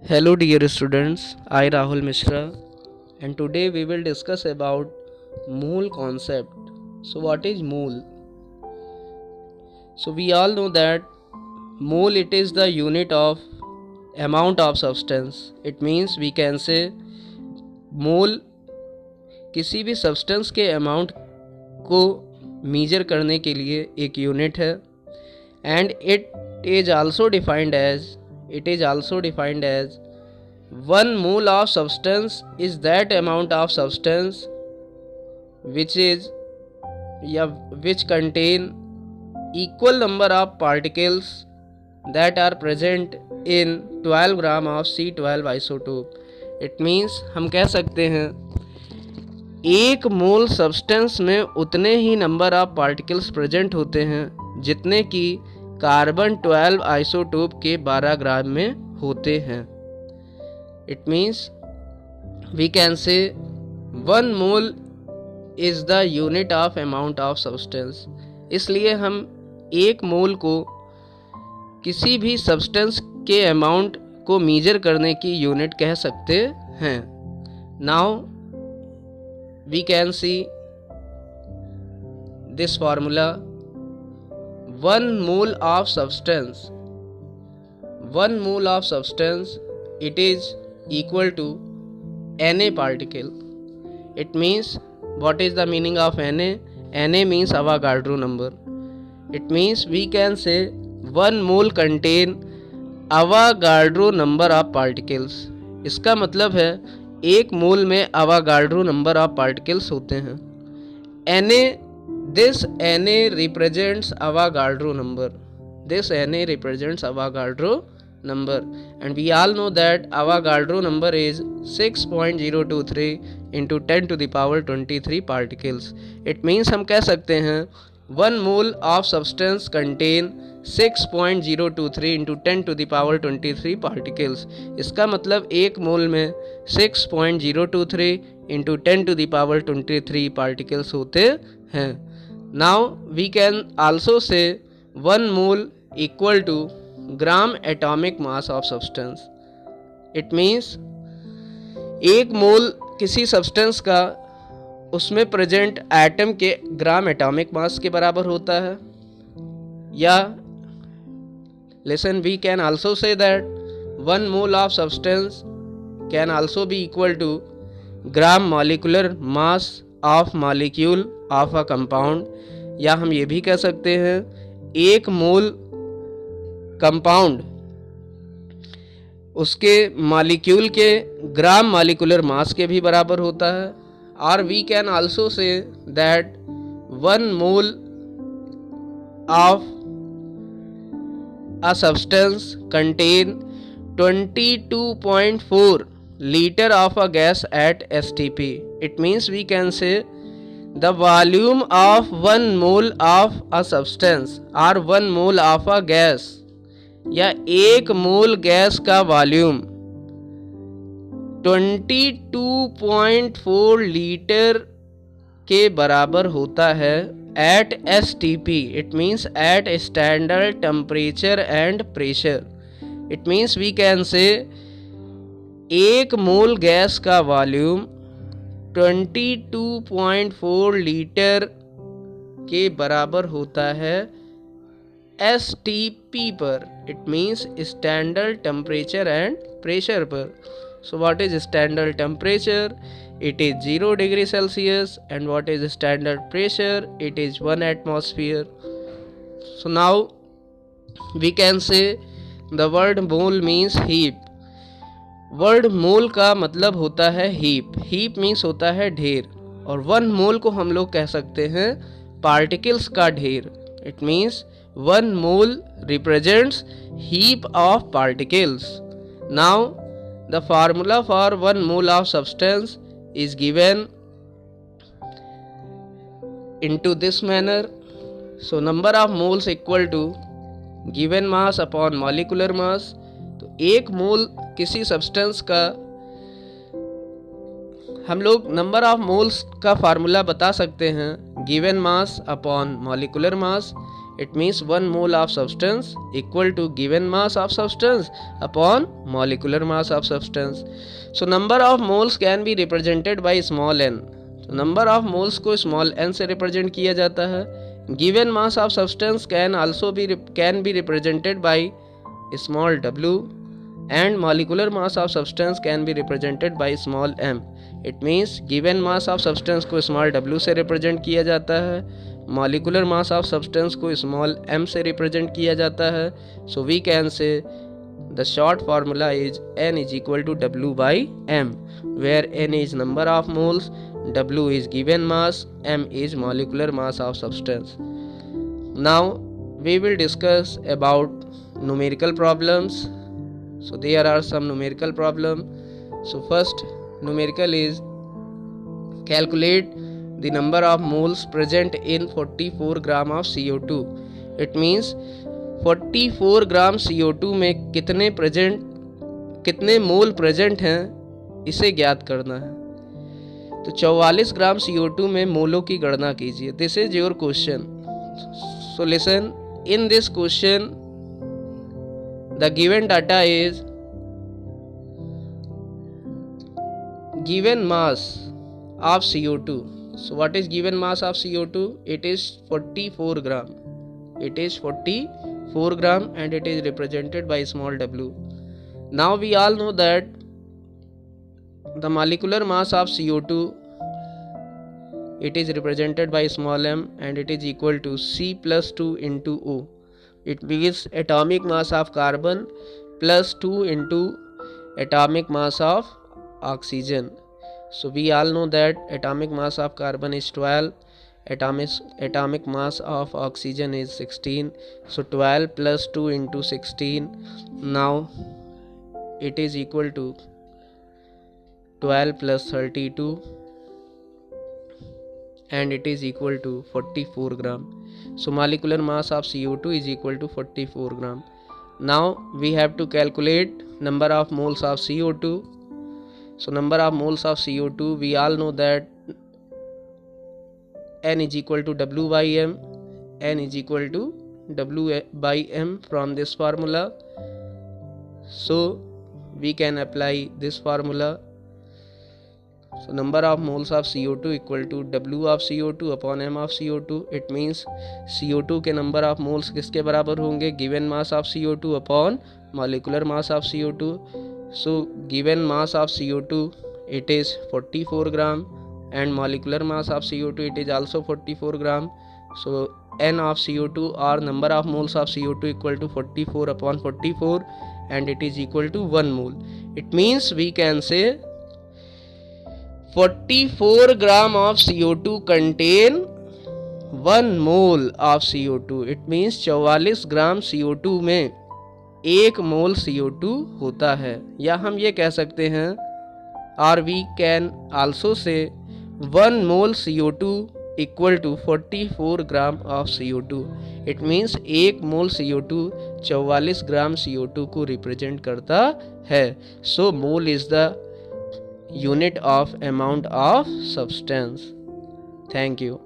Hello dear students, I Rahul Mishra and today we will discuss about mole concept. So what is mole? So we all know that mole it is the unit of amount of substance. It means we can say mole किसी भी substance के amount को major करने के लिए एक unit है and it is also defined as 1 mole of substance is that amount of substance which contain equal number of particles that are present in 12 gram of C12 isotope. It means हम कह सकते हैं एक मोल substance में उतने ही number of particles present होते हैं जितने कि कार्बन 12 आइसोटोप के 12 ग्राम में होते हैं. It means we can say 1 mole is the unit of amount of substance. इसलिए हम एक मोल को किसी भी सब्सटेंस के अमाउंट को मेजर करने की यूनिट कह सकते हैं. Now we can see this formula. 1 mole of substance it is equal to Na particle. It means what is the meaning of Na? Na means Avogadro number. It means we can say 1 mole contain Avogadro number of particles. इसका मतलब है एक मोल में Avogadro number of particles होते हैं. This Na represents Avogadro number. Number and we all know that Avogadro number is 6.023 into 10 to the power 23 particles. It means हम कह सकते हैं 1 mole of substance contain 6.023 into 10 to the power 23 particles. इसका मतलब एक मोल में 6.023 into 10 to the power 23 particles होते हैं. Now we can also say 1 mole equal to gram atomic mass of substance. It means एक मोल किसी सब्सटेंस का उसमें प्रेजेंट एटम के ग्राम एटॉमिक मास के बराबर होता है. या listen we can also say that 1 mole of substance can also be equal to gram molecular mass of molecule of a compound. या हम ये भी कह सकते हैं एक मोल कंपाउंड उसके मॉलिक्यूल के ग्राम मॉलिक्यूलर मास के भी बराबर होता है. और we can also say that 1 mole of a substance contain 22.4 litre of a gas at STP. It means we can say the volume of 1 mole of a substance or 1 mole of a gas या एक mole gas का volume 22.4 litre के बराबर होता है at STP. It means at standard temperature and pressure. It means we can say एक mole gas का volume 22.4 litre के बराबर होता है STP पर. It means standard temperature and pressure पर. So what is standard temperature? It is 0 degree Celsius. And what is standard pressure? It is 1 atmosphere. So now we can say the word mole means heap. Word mole का मतलब होता है heap. Heap means होता है ढेर. और 1 मोल को हम लोग कह सकते हैं पार्टिकल्स का ढेर. It means 1 mole represents heap of particles. Now the formula for 1 mole of substance is given into this manner. So number of moles equal to given mass upon molecular mass. तो एक मोल किसी substance का हम लोग number of moles का formula बता सकते हैं given mass upon molecular mass. It means 1 mole of substance equal to given mass of substance upon molecular mass of substance. So number of moles can be represented by small n. So number of moles को small n से represent किया जाता है. Given mass of substance can be represented by small w, and molecular mass of substance can be represented by small m. It means given mass of substance को small w से represent किया जाता है, molecular mass of substance को small m से represent किया जाता है. So we can say the short formula is n is equal to w by m, where n is number of moles, w is given mass, m is molecular mass of substance. Now we will discuss about numerical problems. So there are some numerical problem. So first numerical is calculate the number of moles present in 44 gram of CO2. It means 44 gram CO2 में कितने मोल present हैं इसे ज्ञात करना है. तो 44 ग्राम CO2 में मोलों की गणना कीजिए. This is your question. So listen, in this question the given data is given mass of CO2. So what is given mass of CO2? It is 44 gram. It is 44 gram and it is represented by small w. Now we all know that the molecular mass of CO2, it is represented by small m and it is equal to C plus 2 into O. It means atomic mass of carbon plus 2 into atomic mass of oxygen. So we all know that atomic mass of carbon is 12, atomic mass of oxygen is 16. So 12 plus 2 into 16, now it is equal to 12 plus 32 and it is equal to 44 gram. So molecular mass of CO2 is equal to 44 gram. Now we have to calculate number of moles of CO2. So number of moles of CO2, we all know that n is equal to w by m. N is equal to w by m from this formula. So we can apply this formula. So number of moles of CO2 equal to W of CO2 upon M of CO2. It means CO2 के number of moles किसके बराबर होंगे? Given mass of CO2 upon molecular mass of CO2. So given mass of CO2 it is 44 gram and molecular mass of CO2 it is also 44 gram. So N of CO2 or number of moles of CO2 equal to 44 upon 44 and it is equal to 1 mole. It means we can say 44 gram of CO2 contain 1 mole of CO2. It means 44 gram CO2 में 1 मोल CO2 होता है. या हम ये कह सकते हैं or we can also say 1 mole CO2 equal to 44 gram of CO2. It means 1 mole CO2 44 gram CO2 को रिप्रेजेंट करता है. So mole is the unit of amount of substance. Thank you.